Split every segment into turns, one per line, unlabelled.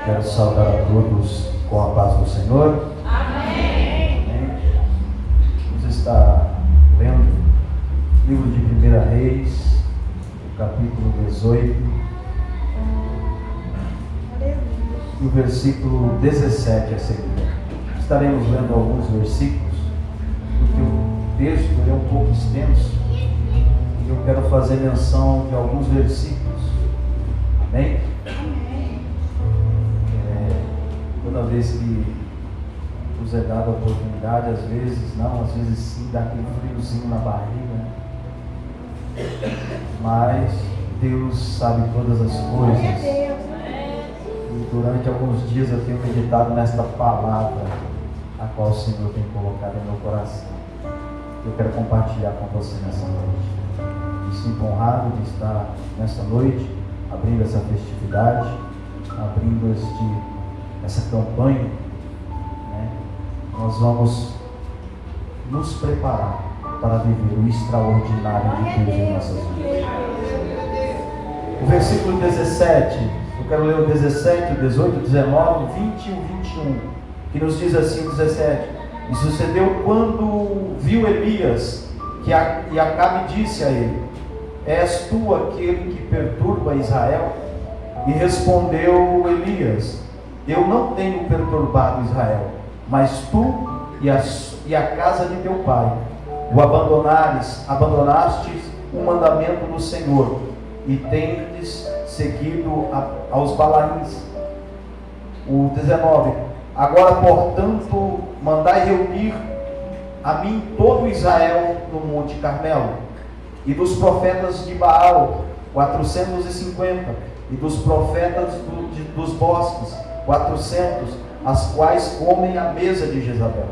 Quero saudar a todos com a paz do Senhor.
Amém.
Amém. Vamos estar lendo o livro de 1 Reis, capítulo 18, e o versículo 17 a seguir. Estaremos lendo alguns versículos, porque o texto é um pouco extenso, e eu quero fazer menção de alguns versículos. Amém? Toda vez que nos é dada a oportunidade, às vezes não, às vezes sim, dá aquele friozinho na barriga, mas Deus sabe todas as coisas, e durante alguns dias eu tenho meditado nesta palavra a qual o Senhor tem colocado no meu coração. Eu quero compartilhar com você nessa noite. Me sinto honrado de estar nessa noite, abrindo essa festividade, abrindo essa campanha, né? Nós vamos nos preparar para viver o extraordinário de Deus em nossas vidas. O versículo 17, eu quero ler o 17, o 18, o 19, o 20 e o 21, que nos diz assim: 17: E sucedeu quando viu Elias, que Acabe disse a ele: És tu aquele que perturba Israel? E respondeu Elias: Eu não tenho perturbado Israel, mas tu e a casa de teu pai o abandonastes o mandamento do Senhor, e tendes seguido aos Balaíns. O 19: Agora, portanto, mandai reunir a mim todo Israel no Monte Carmelo, e dos profetas de Baal 450, e dos profetas dos bosques 400, as quais comem a mesa de Jezabel.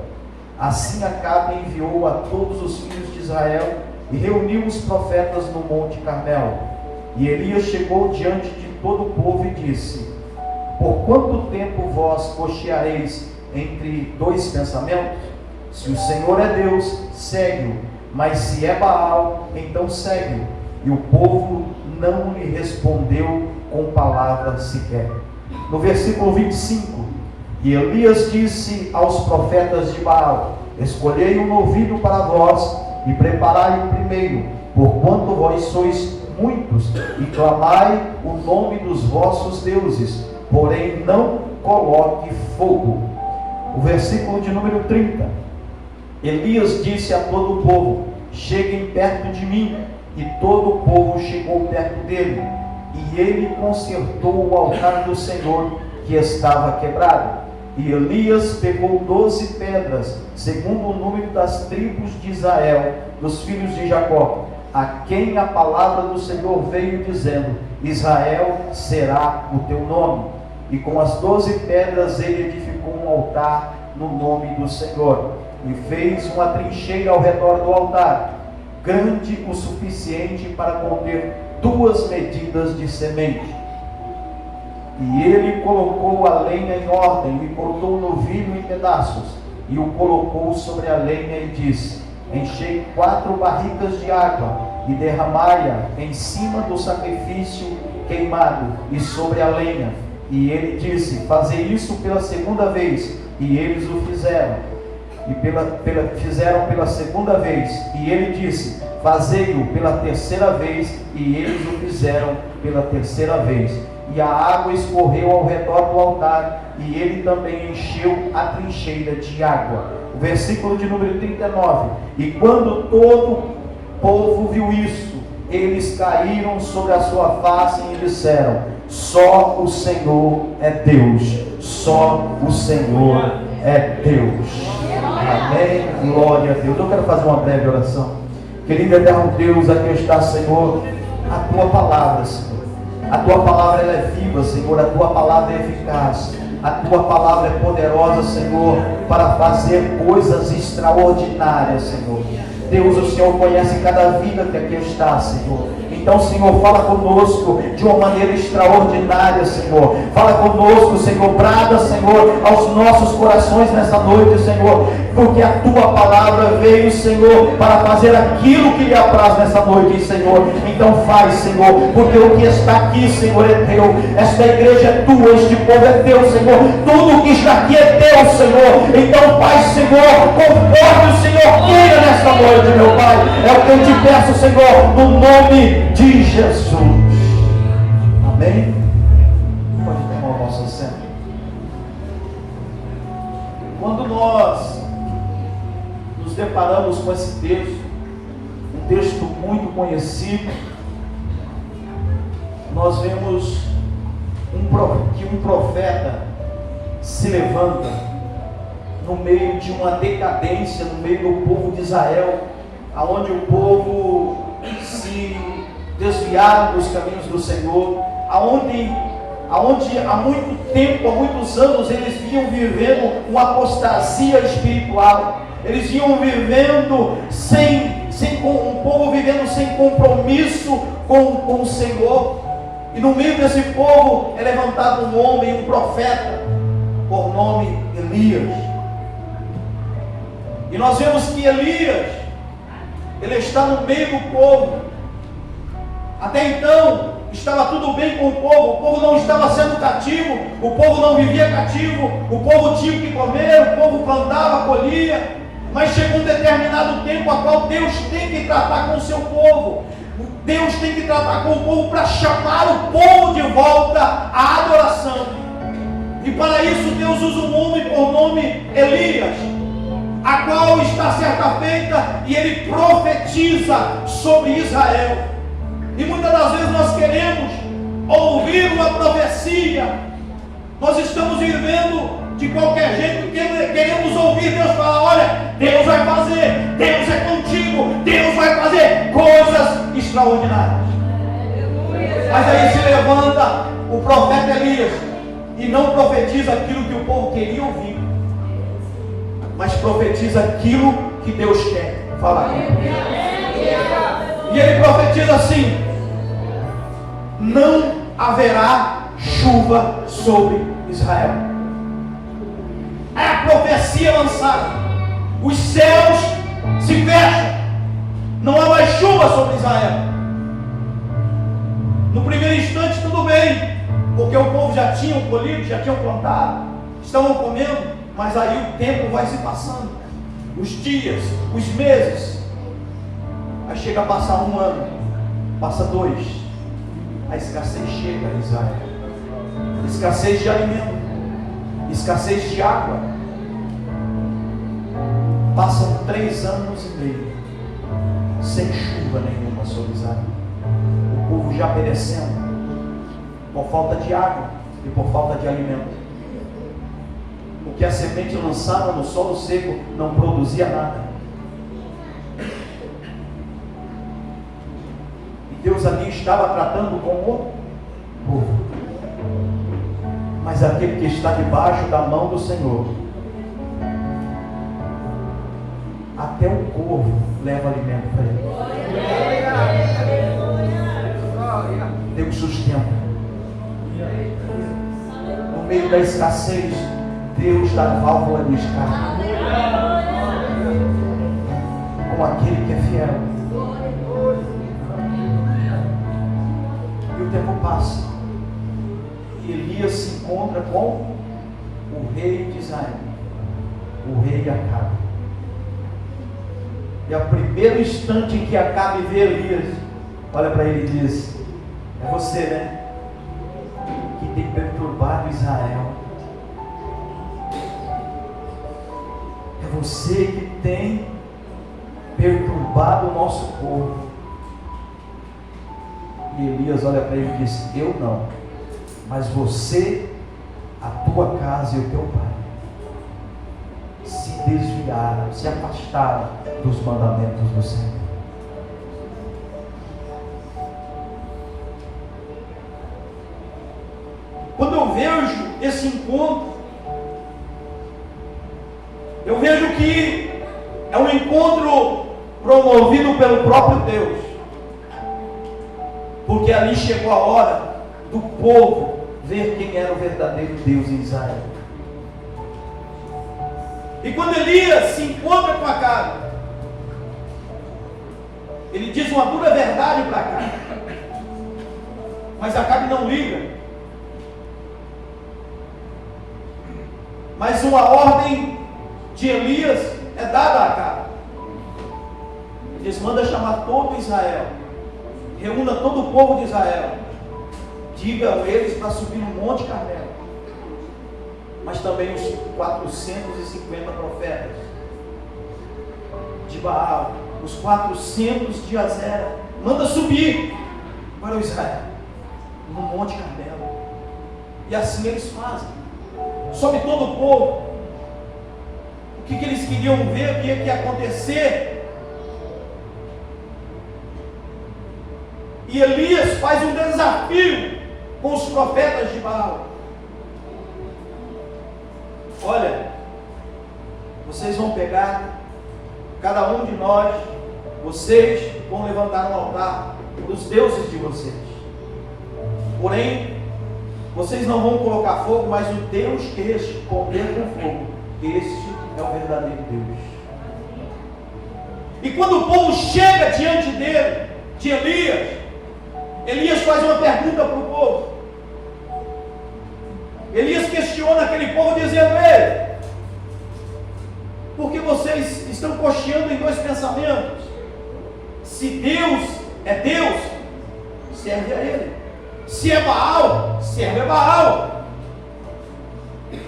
Assim Acabe enviou a todos os filhos de Israel e reuniu os profetas no Monte Carmelo. E Elias chegou diante de todo o povo e disse: Por quanto tempo vós cocheareis entre dois pensamentos? Se o Senhor é Deus, segue-o, mas se é Baal, então segue-o. E o povo não lhe respondeu com palavra sequer. No versículo 25: E Elias disse aos profetas de Baal: Escolhei um novilho para vós e preparai o primeiro, porquanto vós sois muitos, e clamai o nome dos vossos deuses, porém não coloque fogo. O versículo de número 30: Elias disse a todo o povo: Cheguem perto de mim. E todo o povo chegou perto dele, e ele consertou o altar do Senhor que estava quebrado. E Elias pegou 12 pedras, segundo o número das tribos de Israel, dos filhos de Jacó, a quem a palavra do Senhor veio dizendo: Israel será o teu nome. E com as 12 pedras ele edificou um altar no nome do Senhor, e fez uma trincheira ao redor do altar, grande o suficiente para conter 2 medidas de semente. E ele colocou a lenha em ordem, e cortou o novilho em pedaços, e o colocou sobre a lenha, e disse: Enchei 4 barricas de água, e derramai-a em cima do sacrifício queimado, e sobre a lenha. E ele disse: Fazei isso pela segunda vez. E eles o fizeram. E fizeram pela segunda vez. E ele disse: Fazei-o pela terceira vez. E eles o fizeram pela terceira vez. E a água escorreu ao redor do altar, e ele também encheu a trincheira de água. O versículo de número 39: E quando todo o povo viu isso, eles caíram sobre a sua face e disseram: Só o Senhor é Deus, só o Senhor é Deus. Amém, glória a Deus. Eu quero fazer uma breve oração. Querido eterno Deus, aqui está, Senhor, a tua palavra, Senhor. A tua palavra ela é viva, Senhor. A tua palavra é eficaz. A tua palavra é poderosa, Senhor, para fazer coisas extraordinárias, Senhor. Deus, o Senhor conhece cada vida que aqui está, Senhor. Então, Senhor, fala conosco de uma maneira extraordinária, Senhor. Fala conosco, Senhor. Brada, Senhor, aos nossos corações nessa noite, Senhor, porque a tua palavra veio, Senhor, para fazer aquilo que lhe apraz nessa noite, Senhor. Então faz, Senhor, porque o que está aqui, Senhor, é teu. Esta igreja é tua, este povo é teu, Senhor. Tudo que está aqui é teu, Senhor. Então faz, Senhor, conforme o Senhor queira nesta noite, meu Pai. É o que eu te peço, Senhor, no nome de Jesus. Amém? Pode tomar o vosso assento. Quando nós nos deparamos com esse texto, um texto muito conhecido, nós vemos que um profeta se levanta no meio de uma decadência, no meio do povo de Israel, aonde o povo se desviaram dos caminhos do Senhor, aonde há muito tempo, há muitos anos, eles vinham vivendo uma apostasia espiritual. Eles vinham vivendo um povo vivendo sem compromisso com o Senhor. E no meio desse povo é levantado um homem, um profeta, por nome Elias. E nós vemos que Elias, ele está no meio do povo. Até então estava tudo bem com o povo não estava sendo cativo, o povo não vivia cativo, o povo tinha o que comer, o povo plantava, colhia. Mas chegou um determinado tempo a qual Deus tem que tratar com o seu povo. Deus tem que tratar com o povo para chamar o povo de volta à adoração. E para isso Deus usa um homem por nome Elias, a qual está certa feita e ele profetiza sobre Israel. E muitas das vezes nós queremos ouvir uma profecia, nós estamos vivendo de qualquer jeito, queremos ouvir Deus falar: olha, Deus vai fazer, Deus é contigo, Deus vai fazer coisas extraordinárias. Mas aí se levanta o profeta Elias e não profetiza aquilo que o povo queria ouvir, mas profetiza aquilo que Deus quer falar. E ele profetiza assim: não haverá chuva sobre Israel. É a profecia lançada. Os céus se fecham, não há mais chuva sobre Israel. No primeiro instante tudo bem, porque o povo já tinha colhido, já tinham plantado, estavam comendo. Mas aí o tempo vai se passando, os dias, os meses. Aí chega a passar um ano, passa 2, a escassez chega em Israel. Escassez de alimento, escassez de água. Passam 3 anos e meio sem chuva nenhuma sobre Israel. O povo já perecendo por falta de água e por falta de alimento. O que a semente lançada no solo seco não produzia nada. E Deus ali estava tratando com o povo. Mas aquele que está debaixo da mão do Senhor, até o corvo leva alimento para ele. Deus sustenta. No meio da escassez, Deus dá válvula de escape com aquele que é fiel. E o tempo passa. E Elias se encontra com o rei de Israel, o rei Acabe. E ao primeiro instante em que Acabe vê Elias, olha para ele e diz: é você, né? Que tem perturbado Israel. É você que tem perturbado o nosso povo. E Elias olha para ele e diz: eu não, mas você, a tua casa e o teu pai se desviaram, se afastaram dos mandamentos do Senhor. Quando eu vejo esse encontro, eu vejo que é um encontro promovido pelo próprio Deus. porque ali chegou a hora do povo ver quem era o verdadeiro Deus em Israel. E quando Elias se encontra com Acabe, ele diz uma dura verdade para Acabe, mas Acabe não liga. Mas uma ordem de Elias é dada a Acabe. Ele diz: manda chamar todo Israel, reúna todo o povo de Israel, diga a eles para subir no Monte Carmelo, mas também os 450 profetas de Baal, os 400 de Azera, manda subir para o Israel, no Monte Carmelo. E assim eles fazem. Sobe todo o povo. O que eles queriam ver, o que ia acontecer. E Elias faz um desafio com os profetas de Baal. Olha, vocês vão pegar, cada um de nós, vocês vão levantar um altar para os deuses de vocês. Porém, vocês não vão colocar fogo, mas o Deus que responder com fogo, este é o verdadeiro Deus. E quando o povo chega diante dele, de Elias faz uma pergunta para o povo. Elias questiona aquele povo dizendo: ei, porque vocês estão cocheando em dois pensamentos? Se Deus é Deus, serve a Ele. Se é Baal, serve a Baal.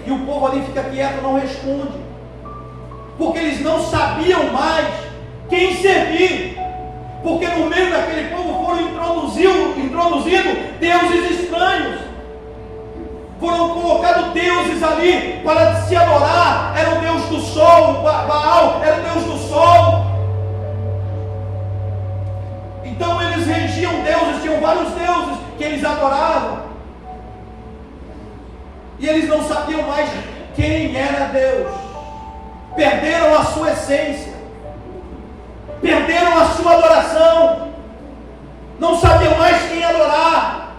E o povo ali fica quieto, não responde, porque eles não sabiam mais quem servir. Porque no meio daquele povo foram introduzidos deuses estranhos. Foram colocados deuses ali para se adorar. Era o Deus do sol, Baal era o Deus do sol. Então eles regiam deuses, tinham vários deuses que eles adoravam. E eles não sabiam mais quem era Deus. Perderam a sua essência. Perderam a sua adoração. Não sabiam mais quem adorar.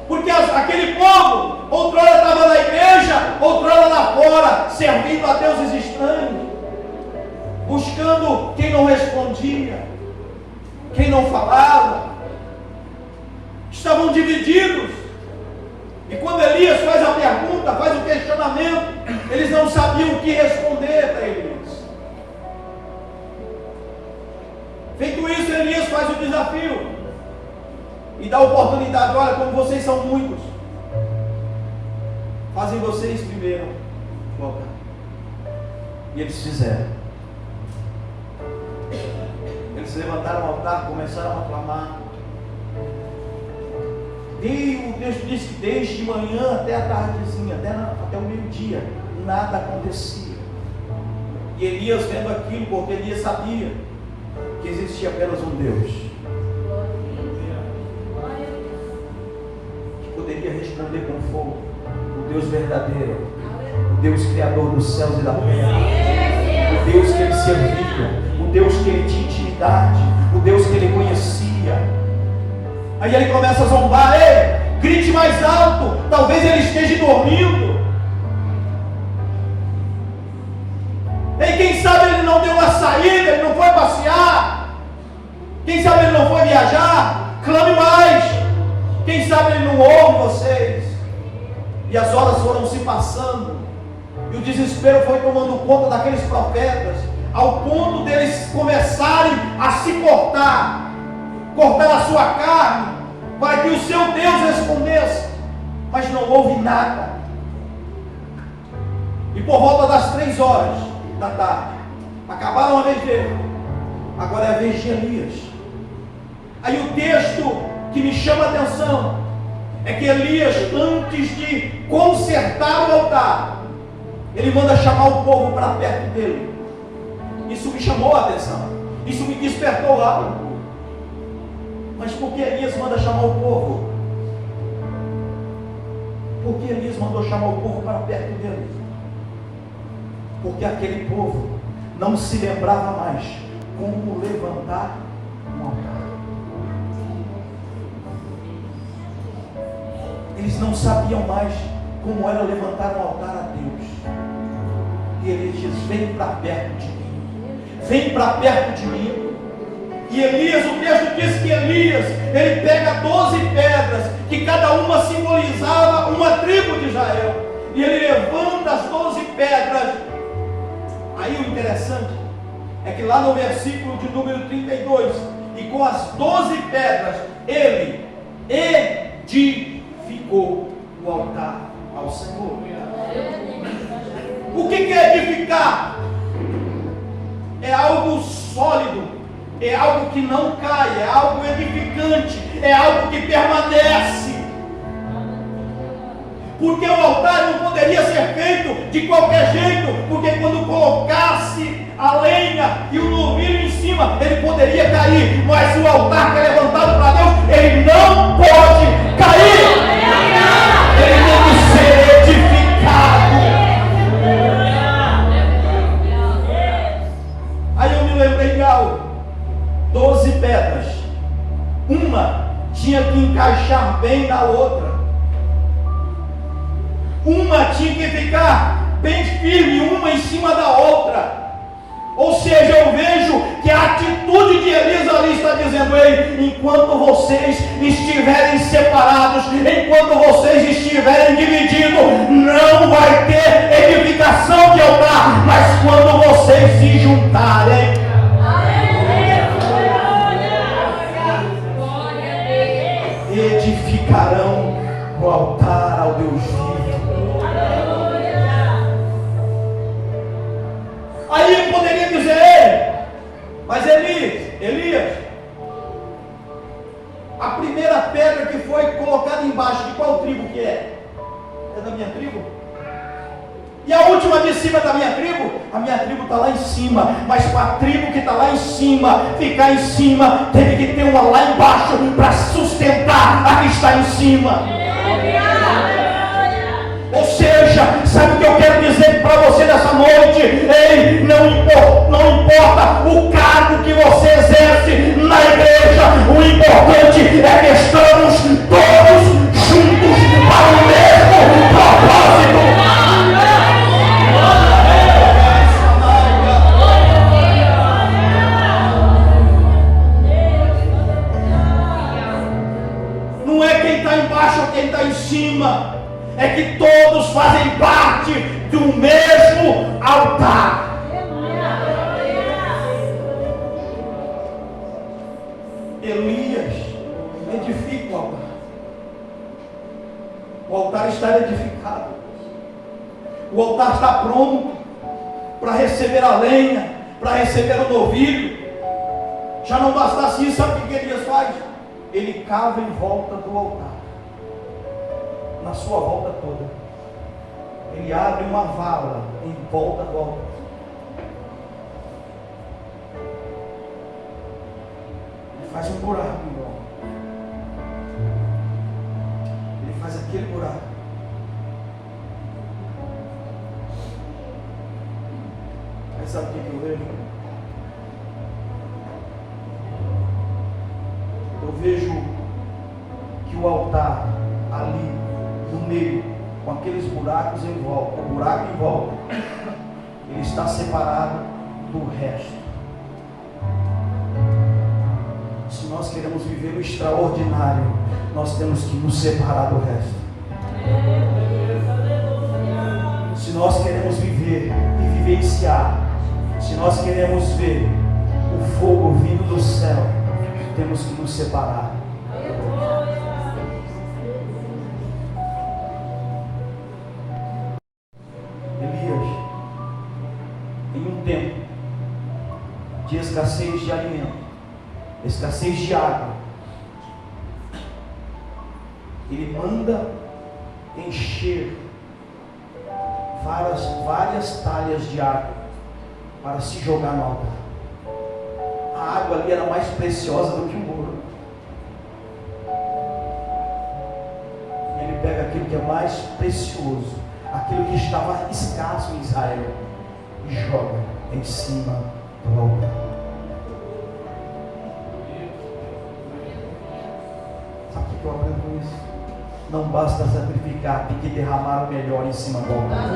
Porque aquele povo, outrora estava na igreja, outrora lá fora, servindo a deuses estranhos, buscando quem não respondia, quem não falava. Estavam divididos. E quando Elias faz a pergunta, faz o questionamento, eles não sabiam o que responder para Elias. Feito isso, Elias faz o desafio e dá a oportunidade. Olha, como vocês são muitos, fazem vocês primeiro voltar. E eles fizeram. Eles levantaram o altar, começaram a clamar. E o texto diz que desde manhã até a tardezinha, até o meio-dia, nada acontecia. E Elias vendo aquilo, porque Elias sabia que existia apenas um Deus que poderia responder com fogo, o Deus verdadeiro, o Deus criador dos céus e da terra, o Deus que ele servia, o Deus que ele tinha intimidade, o Deus que ele conhecia. Aí ele começa a zombar: ei, grite mais alto, talvez ele esteja dormindo. E quem sabe ele não deu uma saída, ele não foi passear. Quem sabe ele não foi viajar. Clame mais. Quem sabe ele não ouve vocês. E as horas foram se passando, e o desespero foi tomando conta daqueles profetas, ao ponto deles começarem a se cortar a sua carne, para que o seu Deus respondesse. Mas não houve nada. E por volta das 3 horas da tarde, acabaram a vez dele, agora é a vez de Elias. Aí o texto que me chama a atenção é que Elias, antes de consertar o altar, ele manda chamar o povo para perto dele. Isso me chamou a atenção, isso me despertou algo. Mas por que Elias manda chamar o povo? Por que Elias mandou chamar o povo para perto dele? Porque aquele povo não se lembrava mais como levantar um altar.
Eles não sabiam mais como era levantar um altar a Deus. E ele diz: vem para perto de mim, vem para perto de mim. E Elias, o texto diz que Elias, ele pega 12 pedras, que cada uma simbolizava uma tribo de Israel, e ele levanta as 12 pedras. Aí o interessante é que lá no versículo de número 32, e com as 12 pedras, ele edificou o altar ao Senhor. O que é edificar? É algo sólido, é algo que não cai, é algo edificante, é algo que permanece. Porque o altar não poderia ser feito de qualquer jeito, porque quando colocasse a lenha e o novilho em cima, ele poderia cair, mas o altar que é levantado para Deus, ele não pode cair, ele tem que ser edificado. Aí eu me lembrei de algo: 12 pedras, uma tinha que encaixar bem na outra, uma tinha que ficar bem firme, uma em cima da outra. Ou seja, eu vejo que a atitude de Elias ali está dizendo: ei, enquanto vocês estiverem separados, enquanto vocês estiverem divididos, não vai ter edificação de altar, mas quando vocês se juntarem, edificarão o altar ao Deus vivo. Aí ele poderia dizer: ei, mas Elias, a primeira pedra que foi colocada embaixo, de qual tribo que é? É da minha tribo? E a última de cima da minha tribo? A minha tribo está lá em cima, mas para a tribo que está lá em cima ficar em cima, teve que ter uma lá embaixo para sustentar a que está em cima. Ou seja, sabe o que eu quero dizer para você nessa noite? Ei, não importa o cargo que você exerce na igreja, o importante é que estamos todos juntos para o mesmo propósito. Não é quem está embaixo ou quem está em cima, é que todos fazem parte do mesmo altar. Elias edifica o altar. O altar está edificado. O altar está pronto para receber a lenha, para receber o novilho. Já não bastasse isso, sabe o que Elias faz? Ele cava em volta do altar, na sua volta toda. Ele abre uma vala em volta do altar. Ele faz um buraco em volta. Ele faz aquele buraco. Aí sabe o que eu vejo? Eu vejo que o altar ali no meio, com aqueles buracos em volta, o buraco em volta, ele está separado do resto. Se nós queremos viver o extraordinário, nós temos que nos separar do resto. Se nós queremos viver e vivenciar, se nós queremos ver o fogo vindo do céu, temos que nos separar. De escassez de alimento, escassez de água, ele manda encher várias talhas de água para se jogar no altar. A água ali era mais preciosa do que o ouro. Ele pega aquilo que é mais precioso, aquilo que estava escasso em Israel, e joga em cima do altar. Sabe o que eu aprendo com isso?
não basta sacrificar, tem que derramar o melhor em cima do altar.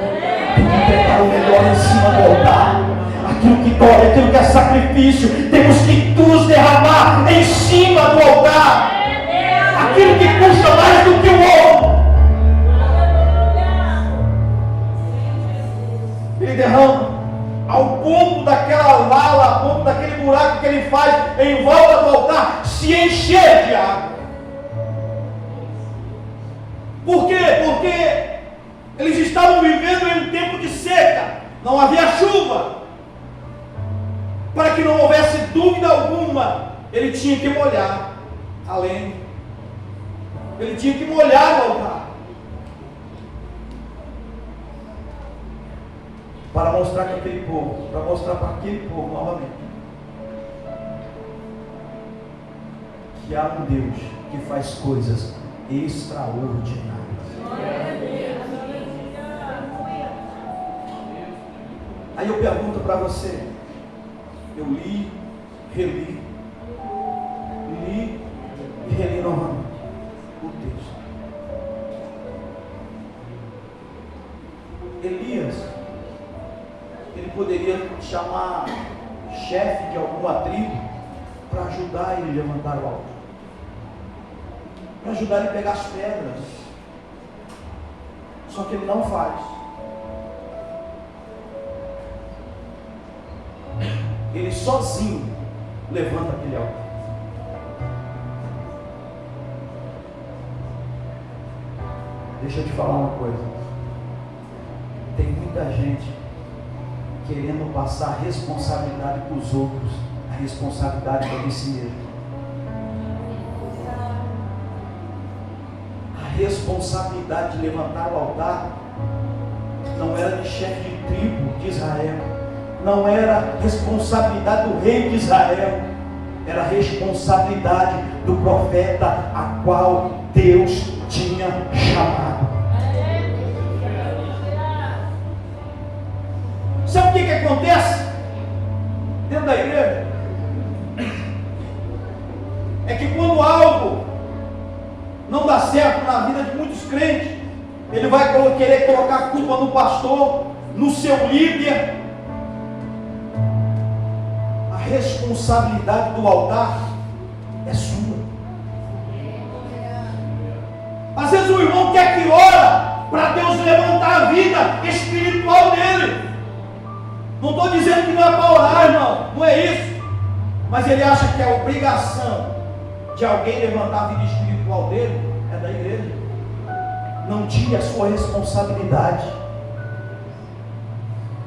Tem que entregar o melhor em cima do altar. Aquilo que dói, aquilo que é sacrifício, temos que nos derramar em cima do altar. Aquilo que custa mais do que o ouro, ele derrama ao ponto daquela vala, ao ponto daquele buraco que ele faz em volta do altar se encher de água. Por quê? Porque eles estavam vivendo em um tempo de seca, não havia chuva. Para que não houvesse dúvida alguma, ele tinha que molhar a lenha, ele tinha que molhar o altar, para mostrar que aquele povo, para mostrar para aquele povo novamente, que há um Deus que faz coisas extraordinárias. Aí eu pergunto para você, eu li, reli e reli novamente o texto. Elias, ele poderia chamar chefe de alguma tribo para ajudar ele a levantar o altar, para ajudar ele a pegar as pedras. Só que ele não faz. Ele sozinho levanta aquele altar. Deixa eu te falar uma coisa. Tem muita gente querendo passar a responsabilidade para os outros, a responsabilidade é de si mesmo. A responsabilidade de levantar o altar não era de chefe de tribo de Israel, não era responsabilidade do rei de Israel, era responsabilidade do profeta a qual Deus tinha chamado. Sabe o que acontece dentro da igreja? É que quando algo não dá certo na vida de muitos crentes, ele vai querer colocar a culpa no pastor, no seu líder. A responsabilidade do altar é sua. Às vezes o irmão quer que ora para Deus levantar a vida espiritual dele. Não estou dizendo que não é para orar, irmão, não é isso. Mas ele acha que a obrigação de alguém levantar a vida espiritual dele é da igreja. Não tire a sua responsabilidade.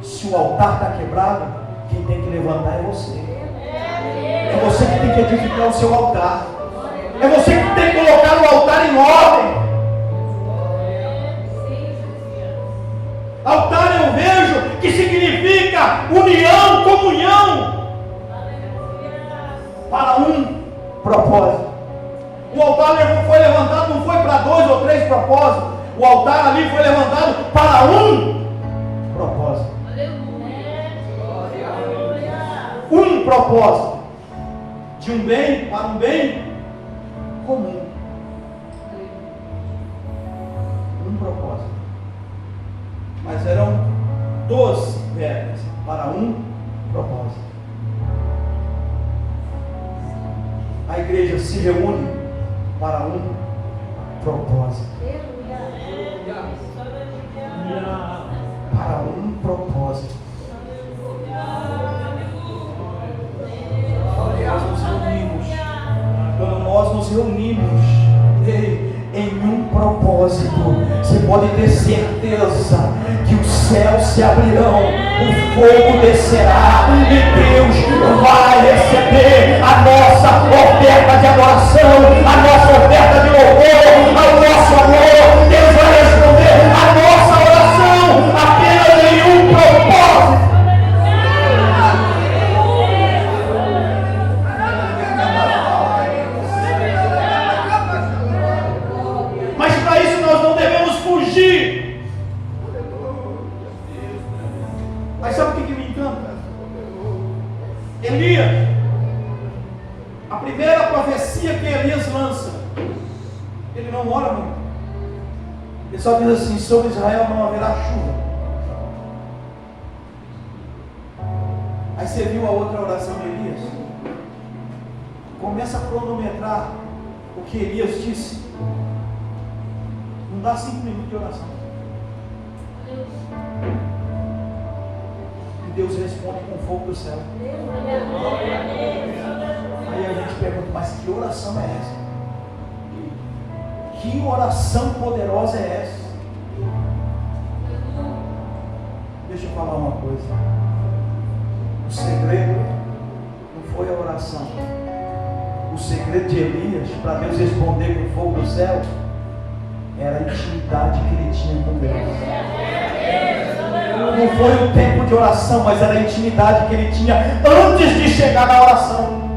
Se o altar está quebrado, quem tem que levantar é você. É você que tem que edificar o seu altar. É você que tem que colocar o altar em ordem. Altar eu vejo que significa união, comunhão, para um propósito. O altar foi levantado, não foi para 2 ou 3 propósitos. O altar ali foi levantado para um propósito. Um propósito. De um bem para um bem comum. Um propósito. Mas eram 12 pedras para um propósito. A igreja se reúne para um propósito. Para um propósito. Quando nós nos reunimos em um propósito, você pode ter certeza que os céus se abrirão, o fogo descerá e Deus vai receber a nossa oferta de adoração, a nossa oferta de louvor, ao nosso amor. Deus vai responder a nossa oração apenas em um propósito. Mas para isso nós não devemos fugir. Mas sabe o que me encanta? Elias, a primeira profecia que Elias lança, ele não ora muito.
Ele só diz assim: sobre Israel não haverá chuva. Aí você viu a outra oração de Elias? Começa a cronometrar o que Elias disse. Não dá 5 minutos de oração. E Deus responde com fogo do céu. Aí a gente pergunta: mas que oração é essa? Que oração poderosa é essa? Deixa eu falar uma coisa. O segredo não foi a oração. O segredo de Elias, para Deus responder com fogo do céu, era a intimidade que ele tinha com Deus. Não foi o tempo de oração, mas era a intimidade que ele tinha antes de chegar na oração.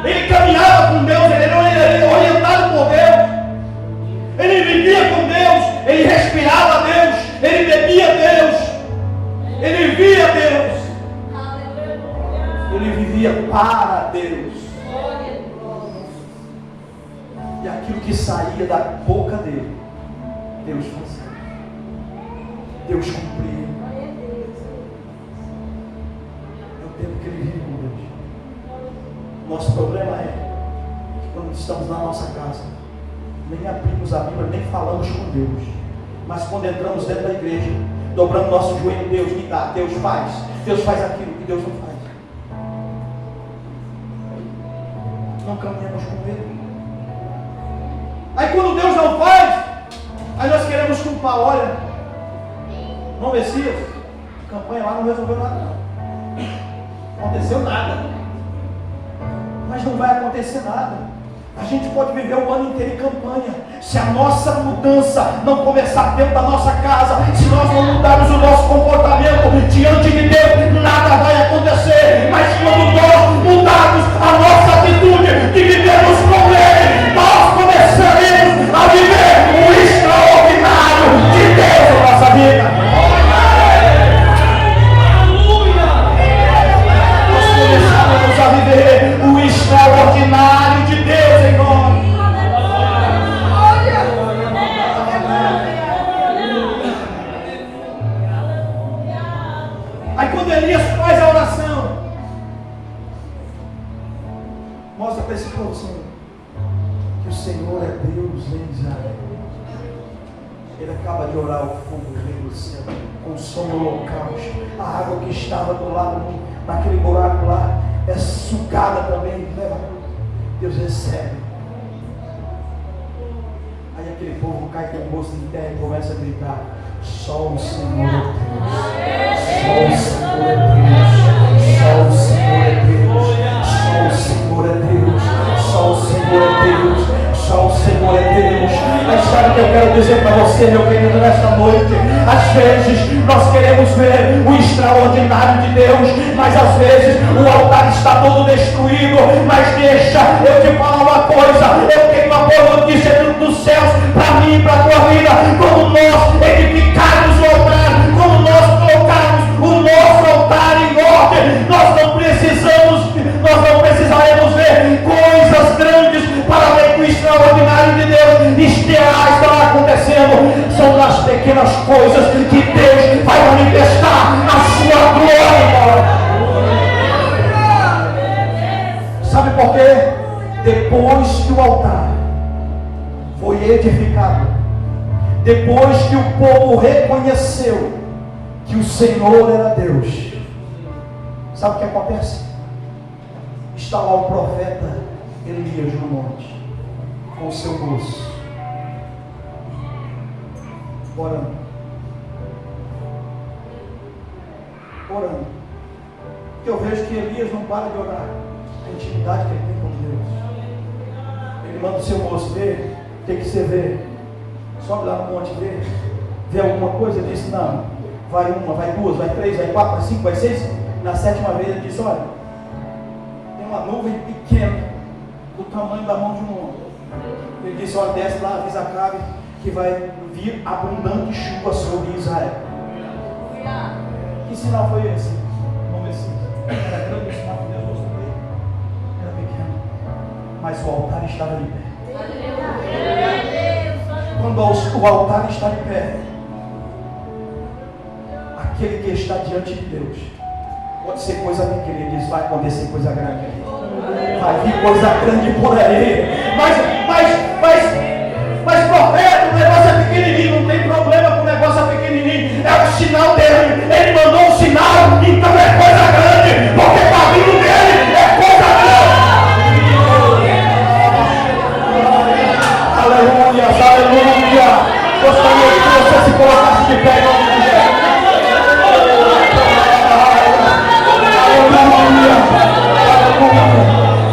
Ele caminhava com Deus, ele era orientado por Deus. Ele vivia com Deus, ele respirava Deus, ele bebia Deus, ele via Deus, ele vivia para Deus. E aquilo que saía da boca dele, Deus fazia, Deus cumpria. É o tempo que ele vive com Deus. Nosso problema é que quando estamos na nossa casa, nem abrimos a Bíblia, nem falamos com Deus. Mas quando entramos dentro da igreja, dobrando nosso joelho: Deus me dá, Deus faz aquilo que Deus não faz. Não caminhamos com Ele. Aí quando Deus não faz, aí nós queremos culpar. Olha, não Messias, a campanha lá não resolveu nada não aconteceu nada. Mas não vai acontecer nada. A gente pode viver o ano inteiro em campanha. Se a nossa mudança não começar dentro da nossa casa, se nós não mudarmos o nosso comportamento diante de Deus, nada vai acontecer. Mas quando nós mudarmos a nossa atitude de vivermos com Ele, nós começaremos a viver o extraordinário de Deus na nossa vida. Nós começaremos a viver o extraordinário de Deus em nós. Aí quando Elias faz a oração, mostra para esse povo assim, que o Senhor é Deus em Israel. Ele acaba de orar, o fogo vem do céu, consome o holocausto. A água que estava do lado, naquele buraco lá, é sugada também, leva. Deus recebe. Aí aquele povo cai com o rosto em terra e começa a gritar: só o Senhor é Deus, só o Senhor é Deus, só o Senhor é Deus, só o Senhor é Deus, só o Senhor é Deus, só o Senhor é Deus. Mas sabe o que eu quero dizer para você, meu querido, nesta noite? Às vezes nós queremos ver o extraordinário de Deus, mas às vezes o altar está todo destruído. Mas deixa eu te falar uma coisa, eu tenho uma boa notícia dos céus para mim e para a tua vida. Quando nós edificarmos o altar, quando nós colocarmos o nosso altar em ordem, nós não precisaremos ver coisas grandes para ver que o extraordinário de Deus estará acontecendo. São nas pequenas coisas que Deus vai manifestar a sua glória. Sabe por quê? Depois que o altar foi edificado, depois que o povo reconheceu que o Senhor era Deus, sabe o que acontece? Está lá o profeta Elias no monte, com o seu moço, orando. Porque eu vejo que Elias não para de orar. A intimidade que ele tem com Deus. Ele manda o seu moço ver. O que você vê? Sobe lá no monte, vê alguma coisa? Ele disse: não. Vai uma, vai duas, vai três, vai quatro, vai cinco, vai seis. Na sétima vez ele disse: olha, tem uma nuvem pequena, do tamanho da mão de um homem. Ele disse: olha, desce lá, avisa Acabe que vai vir abundante chuva sobre Israel. Que sinal foi esse? No Messias. Era grande o sinal que Deus mostrou para ele. Era pequeno, mas o altar estava de pé. quando o altar está de pé, aquele que está diante de Deus, pode ser coisa pequena, ele diz, vai acontecer coisa grande aí. Vai vir coisa grande por aí. Mas profeta, o negócio é pequenininho, não tem problema com o negócio é pequenininho. É o sinal dele. Ele mandou um sinal, então é coisa grande. Porque está vindo dele, é coisa grande. Aleluia, aleluia. Gostaria que você se colocasse de pé em nome de Jesus. Aleluia.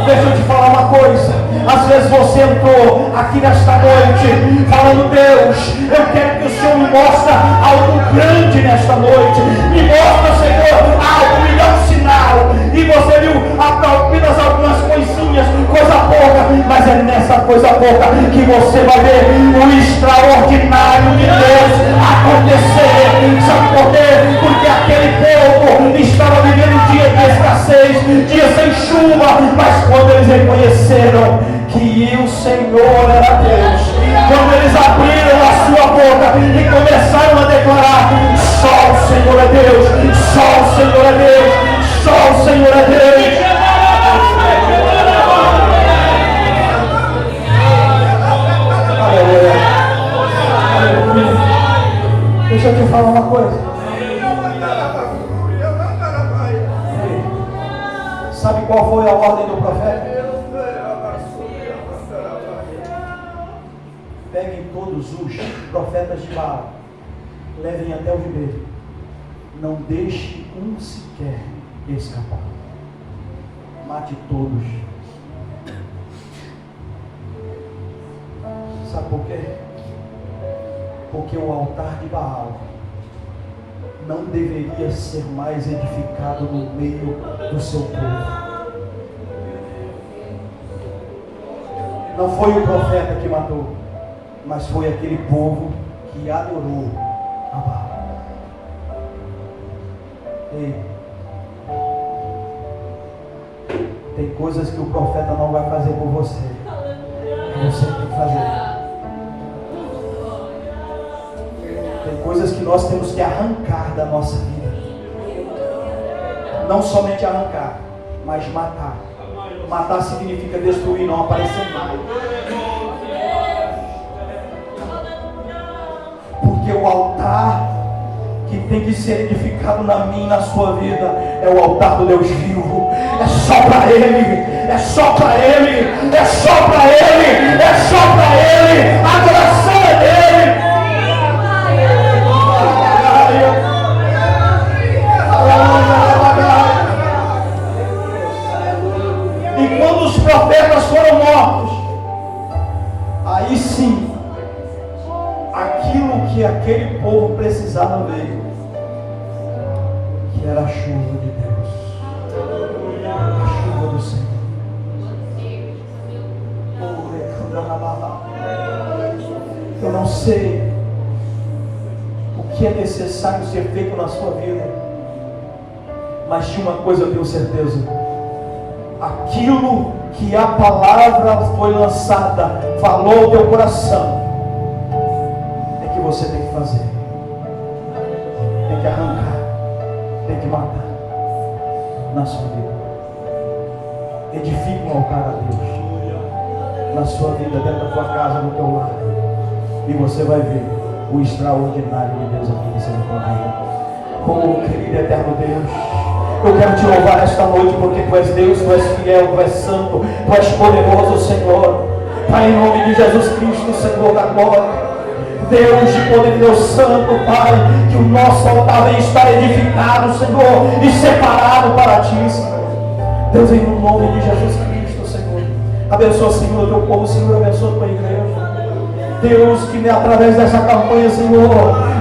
Deixa eu te falar uma coisa. Às vezes você entrou aqui nesta noite falando, Deus, eu quero que o Senhor me mostre algo grande nesta noite. Me mostra, Senhor, algo, me dá um sinal. E você viu apenas algumas coisinhas, coisa pouca, mas é nessa coisa pouca que você vai ver o extraordinário de Deus acontecer. Sabe por quê? Porque aquele povo estava vivendo dias de escassez, dias sem chuva, mas quando eles reconheceram que o Senhor era Deus, quando eles abriram a sua boca e começaram a declarar, só o Senhor é Deus, só o Senhor é Deus, só o Senhor é Deus. Aleluia. Aleluia. Deixa eu te falar uma coisa. Sabe qual foi a ordem do profeta? Peguem todos os profetas de Baal, levem até o ribeiro, não deixe um sequer escapar, mate todos. Sabe por quê? Porque o altar de Baal não deveria ser mais edificado no meio do seu povo. Não foi o profeta que matou, mas foi aquele povo que adorou a Baal. Ei, tem coisas que o profeta não vai fazer por você, que você tem que fazer. Tem coisas que nós temos que arrancar da nossa vida. Não somente arrancar, mas matar. Matar significa destruir, não aparecer mais. Porque o altar que tem que ser edificado na minha e na sua vida é o altar do Deus vivo. É só para Ele, é só para Ele, é só para Ele, é só para Ele. A adoração é dele. E quando os profetas foram mortos, aí sim, aquilo que aquele povo precisava veio, que era a chuva de Deus, a chuva do Senhor. Eu não sei o que é necessário ser feito na sua vida, mas de uma coisa eu tenho certeza: aquilo que a palavra foi lançada, falou ao teu coração, é que você tem que fazer, tem que arrancar, tem que matar na sua vida. Edifique um altar a Deus na sua vida, dentro da tua casa, no teu lar, e você vai ver o extraordinário de Deus acontecer na tua vida. Oh, querido eterno Deus, eu quero te louvar esta noite, porque Tu és Deus, Tu és fiel, Tu és santo, Tu és poderoso, Senhor. Pai, em nome de Jesus Cristo, Senhor da glória, Deus de poder, Deus santo, Pai, que o nosso altar venha estar edificado, Senhor, e separado para Ti, Senhor. Deus, em nome de Jesus Cristo, Senhor, abençoa, Senhor, o Teu povo, Senhor, abençoa a Tua igreja. Deus, que através dessa campanha, Senhor,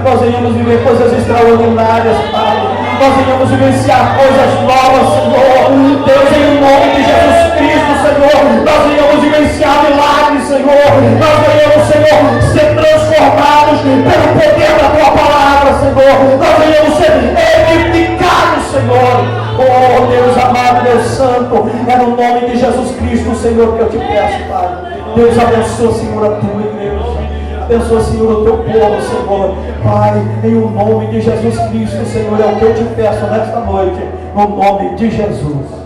nós venhamos viver coisas extraordinárias, Pai. Nós venhamos vivenciar coisas novas, Senhor. Deus, em nome de Jesus Cristo, Senhor, nós venhamos vivenciar milagres, Senhor. Nós venhamos, Senhor, ser transformados pelo poder da Tua palavra, Senhor. Nós venhamos ser edificados, Senhor. Oh, Deus amado, Deus santo, é no nome de Jesus Cristo, Senhor, que eu te peço, Pai. Deus abençoe, Senhor, a Tua igreja. abençoa, Senhor, o teu povo, Senhor. Pai, em o nome de Jesus Cristo, Senhor, é o que eu te peço nesta noite, no nome de Jesus.